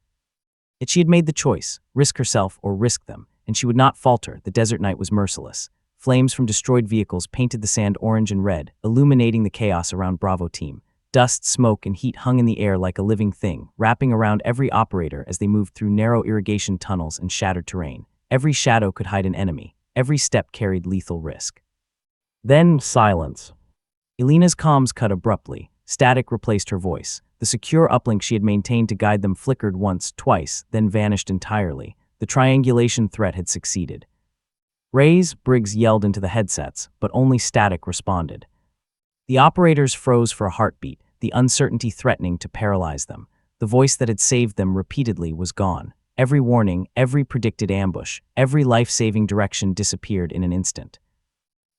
Yet she had made the choice, risk herself or risk them, and she would not falter. The desert night was merciless. Flames from destroyed vehicles painted the sand orange and red, illuminating the chaos around Bravo team. Dust, smoke, and heat hung in the air like a living thing, wrapping around every operator as they moved through narrow irrigation tunnels and shattered terrain. Every shadow could hide an enemy. Every step carried lethal risk. Then silence. Elena's comms cut abruptly. Static replaced her voice. The secure uplink she had maintained to guide them flickered once, twice, then vanished entirely. The triangulation threat had succeeded. Rays, Briggs yelled into the headsets, but only static responded. The operators froze for a heartbeat, the uncertainty threatening to paralyze them. The voice that had saved them repeatedly was gone. Every warning, every predicted ambush, every life-saving direction disappeared in an instant.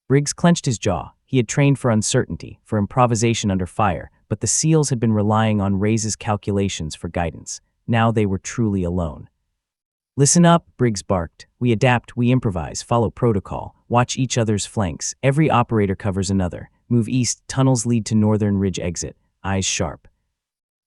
Briggs clenched his jaw. He had trained for uncertainty, for improvisation under fire, but the SEALs had been relying on Rays' calculations for guidance. Now they were truly alone. Listen up, Briggs barked. We adapt, we improvise, follow protocol, watch each other's flanks. Every operator covers another. Move east, tunnels lead to northern ridge exit, eyes sharp.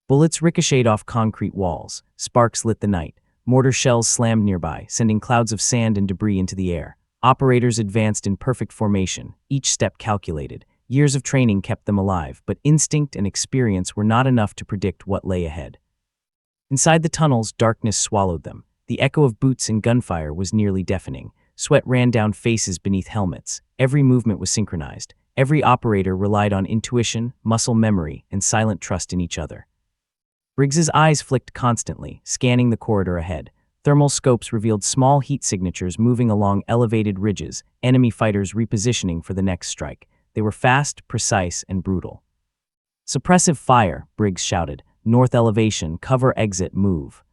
Bullets ricocheted off concrete walls, sparks lit the night. Mortar shells slammed nearby, sending clouds of sand and debris into the air. Operators advanced in perfect formation, each step calculated. Years of training kept them alive, but instinct and experience were not enough to predict what lay ahead. Inside the tunnels, darkness swallowed them. The echo of boots and gunfire was nearly deafening. Sweat ran down faces beneath helmets. Every movement was synchronized. Every operator relied on intuition, muscle memory, and silent trust in each other. Briggs's eyes flicked constantly, scanning the corridor ahead. Thermal scopes revealed small heat signatures moving along elevated ridges, enemy fighters repositioning for the next strike. They were fast, precise, and brutal. "Suppressive fire," Briggs shouted. "North elevation, cover exit, move."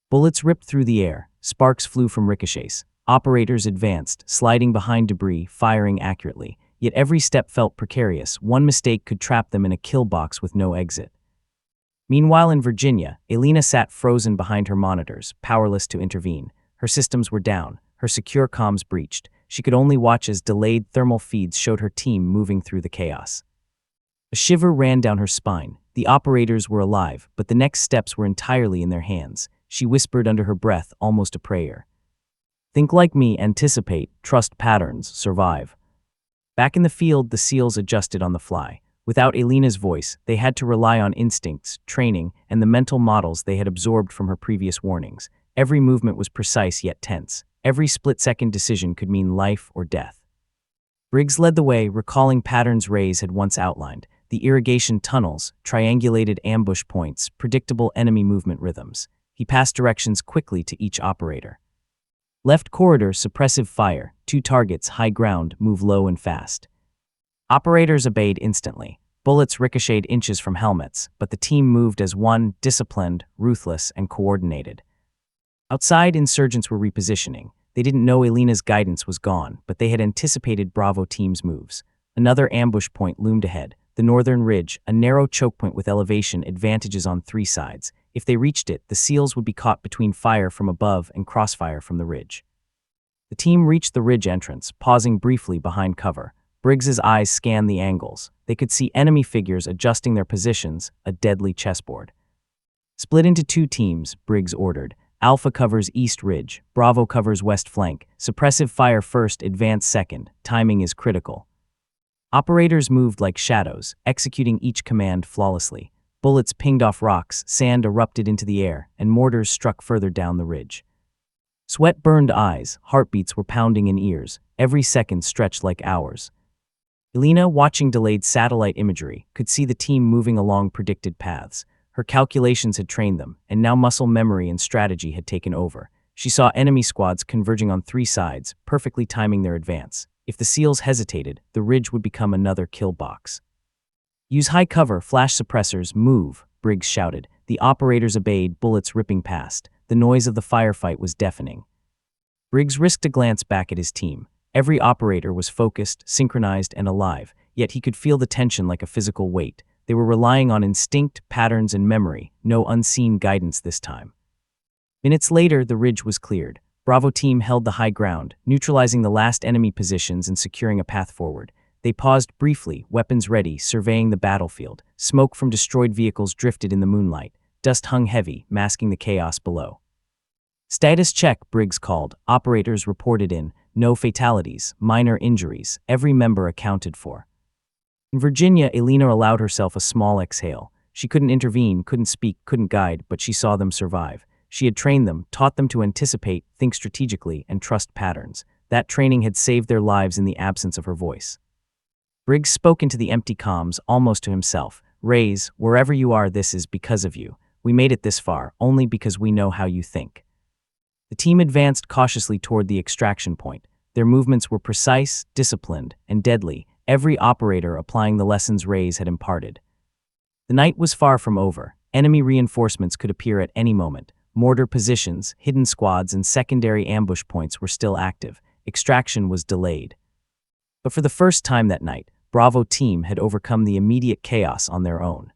Bullets ripped through the air. Sparks flew from ricochets. Operators advanced, sliding behind debris, firing accurately. Yet every step felt precarious. One mistake could trap them in a kill box with no exit. Meanwhile in Virginia, Elena sat frozen behind her monitors, powerless to intervene. Her systems were down, her secure comms breached. She could only watch as delayed thermal feeds showed her team moving through the chaos. A shiver ran down her spine. The operators were alive, but the next steps were entirely in their hands. She whispered under her breath, almost a prayer. "Think like me, anticipate, trust patterns, survive." Back in the field, the SEALs adjusted on the fly. Without Elena's voice, they had to rely on instincts, training, and the mental models they had absorbed from her previous warnings. Every movement was precise yet tense. Every split-second decision could mean life or death. Briggs led the way, recalling patterns Reyes had once outlined. The irrigation tunnels, triangulated ambush points, predictable enemy movement rhythms. He passed directions quickly to each operator. Left corridor, suppressive fire. 2 targets, high ground, move low and fast. Operators obeyed instantly. Bullets ricocheted inches from helmets, but the team moved as one, disciplined, ruthless, and coordinated. Outside, insurgents were repositioning. They didn't know Elena's guidance was gone, but they had anticipated Bravo team's moves. Another ambush point loomed ahead. The northern ridge, a narrow choke point with elevation advantages on 3 sides. If they reached it, the SEALs would be caught between fire from above and crossfire from the ridge. The team reached the ridge entrance, pausing briefly behind cover. Briggs's eyes scanned the angles. They could see enemy figures adjusting their positions, a deadly chessboard. "Split into 2 teams," Briggs ordered. "Alpha covers east ridge, Bravo covers west flank. Suppressive fire first, advance second. Timing is critical." Operators moved like shadows, executing each command flawlessly. Bullets pinged off rocks, sand erupted into the air, and mortars struck further down the ridge. Sweat burned eyes, heartbeats were pounding in ears. Every second stretched like hours. Elena, watching delayed satellite imagery, could see the team moving along predicted paths. Her calculations had trained them, and now muscle memory and strategy had taken over. She saw enemy squads converging on 3 sides, perfectly timing their advance. If the SEALs hesitated, the ridge would become another kill box. "Use high cover, flash suppressors, move," Briggs shouted. The operators obeyed, bullets ripping past. The noise of the firefight was deafening. Briggs risked a glance back at his team. Every operator was focused, synchronized, and alive, yet he could feel the tension like a physical weight. They were relying on instinct, patterns, and memory, no unseen guidance this time. Minutes later, the ridge was cleared. Bravo team held the high ground, neutralizing the last enemy positions and securing a path forward. They paused briefly, weapons ready, surveying the battlefield. Smoke from destroyed vehicles drifted in the moonlight. Dust hung heavy, masking the chaos below. "Status check," Briggs called. Operators reported in. No fatalities, minor injuries, every member accounted for. In Virginia, Elena allowed herself a small exhale. She couldn't intervene, couldn't speak, couldn't guide, but she saw them survive. She had trained them, taught them to anticipate, think strategically, and trust patterns. That training had saved their lives in the absence of her voice. Briggs spoke into the empty comms, almost to himself. "Reyes, wherever you are, this is because of you. We made it this far, only because we know how you think." The team advanced cautiously toward the extraction point. Their movements were precise, disciplined, and deadly, every operator applying the lessons Reyes had imparted. The night was far from over. Enemy reinforcements could appear at any moment. Mortar positions, hidden squads, and secondary ambush points were still active. Extraction was delayed. But for the first time that night, Bravo team had overcome the immediate chaos on their own.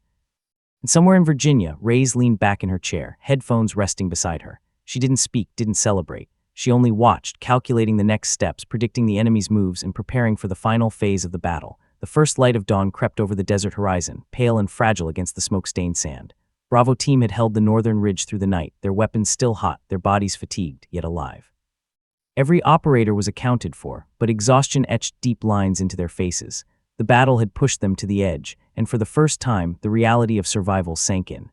And somewhere in Virginia, Reyes leaned back in her chair, headphones resting beside her. She didn't speak, didn't celebrate. She only watched, calculating the next steps, predicting the enemy's moves, and preparing for the final phase of the battle. the first light of dawn crept over the desert horizon, pale and fragile against the smoke-stained sand. Bravo team had held the northern ridge through the night, their weapons still hot, their bodies fatigued, yet alive. Every operator was accounted for, but exhaustion etched deep lines into their faces. The battle had pushed them to the edge, and for the first time, the reality of survival sank in.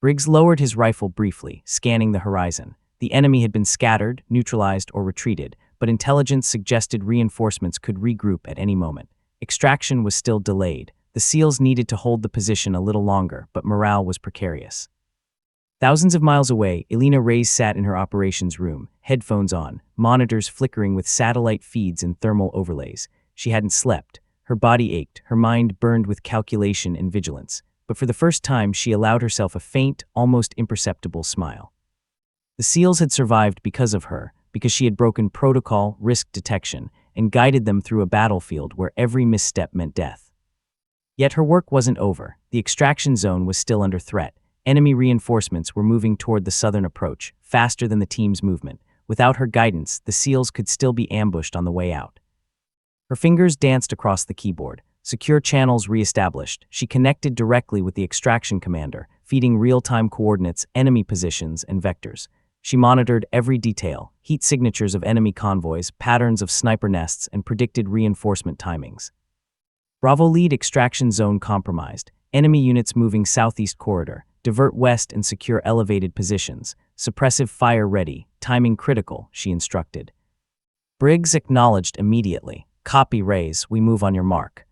Briggs lowered his rifle briefly, scanning the horizon. The enemy had been scattered, neutralized, or retreated, but intelligence suggested reinforcements could regroup at any moment. Extraction was still delayed. The SEALs needed to hold the position a little longer, but morale was precarious. Thousands of miles away, Elena Reyes sat in her operations room, headphones on, monitors flickering with satellite feeds and thermal overlays. She hadn't slept. Her body ached, her mind burned with calculation and vigilance. But for the first time, she allowed herself a faint, almost imperceptible smile. The SEALs had survived because of her, because she had broken protocol, risk detection, and guided them through a battlefield where every misstep meant death. Yet her work wasn't over. The extraction zone was still under threat. Enemy reinforcements were moving toward the southern approach, faster than the team's movement. Without her guidance, the SEALs could still be ambushed on the way out. Her fingers danced across the keyboard. Secure channels re-established. She connected directly with the extraction commander, feeding real-time coordinates, enemy positions, and vectors. She monitored every detail, heat signatures of enemy convoys, patterns of sniper nests, and predicted reinforcement timings. Bravo lead extraction zone compromised. Enemy units moving southeast corridor. Divert west and secure elevated positions. Suppressive fire ready. Timing critical, she instructed. Briggs acknowledged immediately. Copy, Reyes, we move on your mark.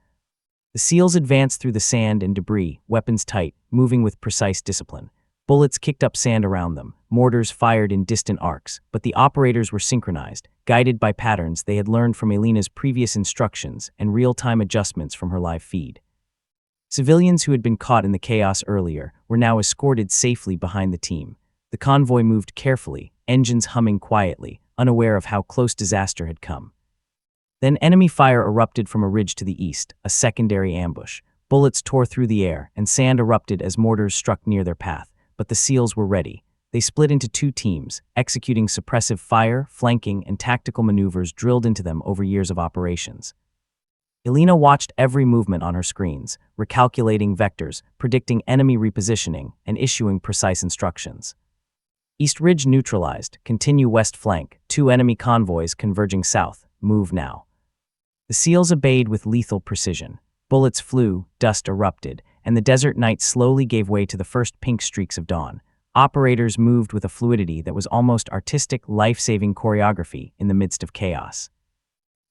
The SEALs advanced through the sand and debris, weapons tight, moving with precise discipline. Bullets kicked up sand around them, mortars fired in distant arcs, but the operators were synchronized, guided by patterns they had learned from Elena's previous instructions and real-time adjustments from her live feed. Civilians who had been caught in the chaos earlier were now escorted safely behind the team. The convoy moved carefully, engines humming quietly, unaware of how close disaster had come. Then enemy fire erupted from a ridge to the east, a secondary ambush. Bullets tore through the air, and sand erupted as mortars struck near their path, but the SEALs were ready. They split into two teams, executing suppressive fire, flanking, and tactical maneuvers drilled into them over years of operations. Elena watched every movement on her screens, recalculating vectors, predicting enemy repositioning, and issuing precise instructions. East Ridge neutralized, continue west flank, two enemy convoys converging south, move now. The SEALs obeyed with lethal precision. Bullets flew, dust erupted, and the desert night slowly gave way to the first pink streaks of dawn. Operators moved with a fluidity that was almost artistic, life-saving choreography in the midst of chaos.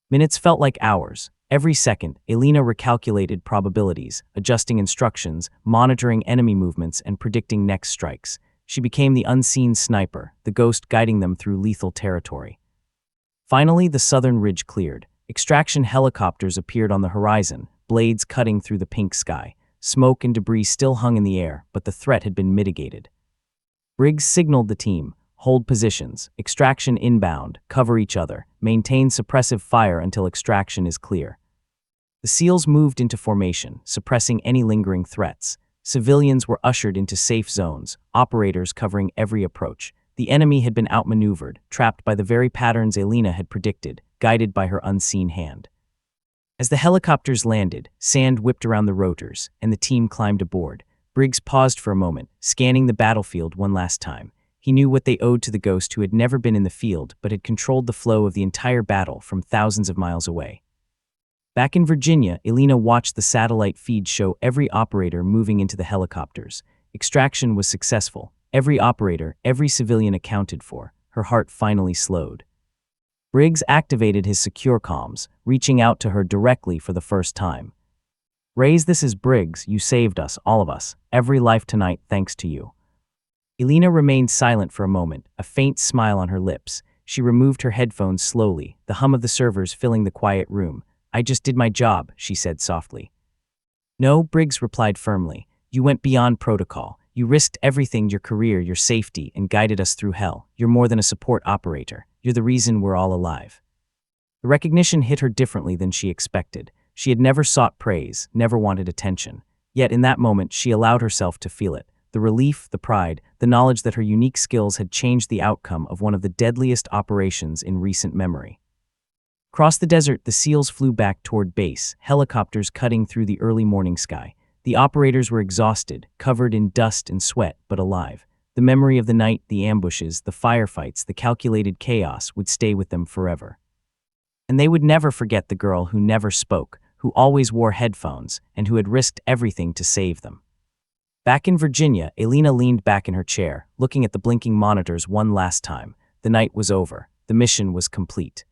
Minutes felt like hours. Every second, Elena recalculated probabilities, adjusting instructions, monitoring enemy movements, and predicting next strikes. She became the unseen sniper, the ghost guiding them through lethal territory. Finally, the southern ridge cleared. Extraction helicopters appeared on the horizon, blades cutting through the pink sky. Smoke and debris still hung in the air, but the threat had been mitigated. Briggs signaled the team, hold positions, extraction inbound, cover each other, maintain suppressive fire until extraction is clear. The SEALs moved into formation, suppressing any lingering threats. Civilians were ushered into safe zones, operators covering every approach. The enemy had been outmaneuvered, trapped by the very patterns Elena had predicted, guided by her unseen hand. As the helicopters landed, sand whipped around the rotors, and the team climbed aboard. Briggs paused for a moment, scanning the battlefield one last time. He knew what they owed to the ghost who had never been in the field but had controlled the flow of the entire battle from thousands of miles away. Back in Virginia, Elena watched the satellite feed show every operator moving into the helicopters. Extraction was successful. Every operator, every civilian accounted for. Her heart finally slowed. Briggs activated his secure comms, reaching out to her directly for the first time. Reyes, this is Briggs. You saved us, all of us. Every life tonight thanks to you. Elena remained silent for a moment, a faint smile on her lips. She removed her headphones slowly, the hum of the servers filling the quiet room. I just did my job, she said softly. No, Briggs replied firmly. You went beyond protocol. You risked everything, your career, your safety, and guided us through hell. You're more than a support operator. You're the reason we're all alive. The recognition hit her differently than she expected. She had never sought praise, never wanted attention. Yet in that moment, she allowed herself to feel it. The relief, the pride, the knowledge that her unique skills had changed the outcome of one of the deadliest operations in recent memory. Across the desert, the SEALs flew back toward base, helicopters cutting through the early morning sky. The operators were exhausted, covered in dust and sweat, but alive. The memory of the night, the ambushes, the firefights, the calculated chaos would stay with them forever. And they would never forget the girl who never spoke, who always wore headphones, and who had risked everything to save them. Back in Virginia, Elena leaned back in her chair, looking at the blinking monitors one last time. The night was over. The mission was complete.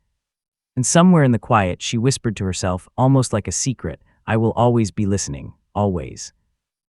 And somewhere in the quiet, she whispered to herself, almost like a secret, "I will always be listening, always."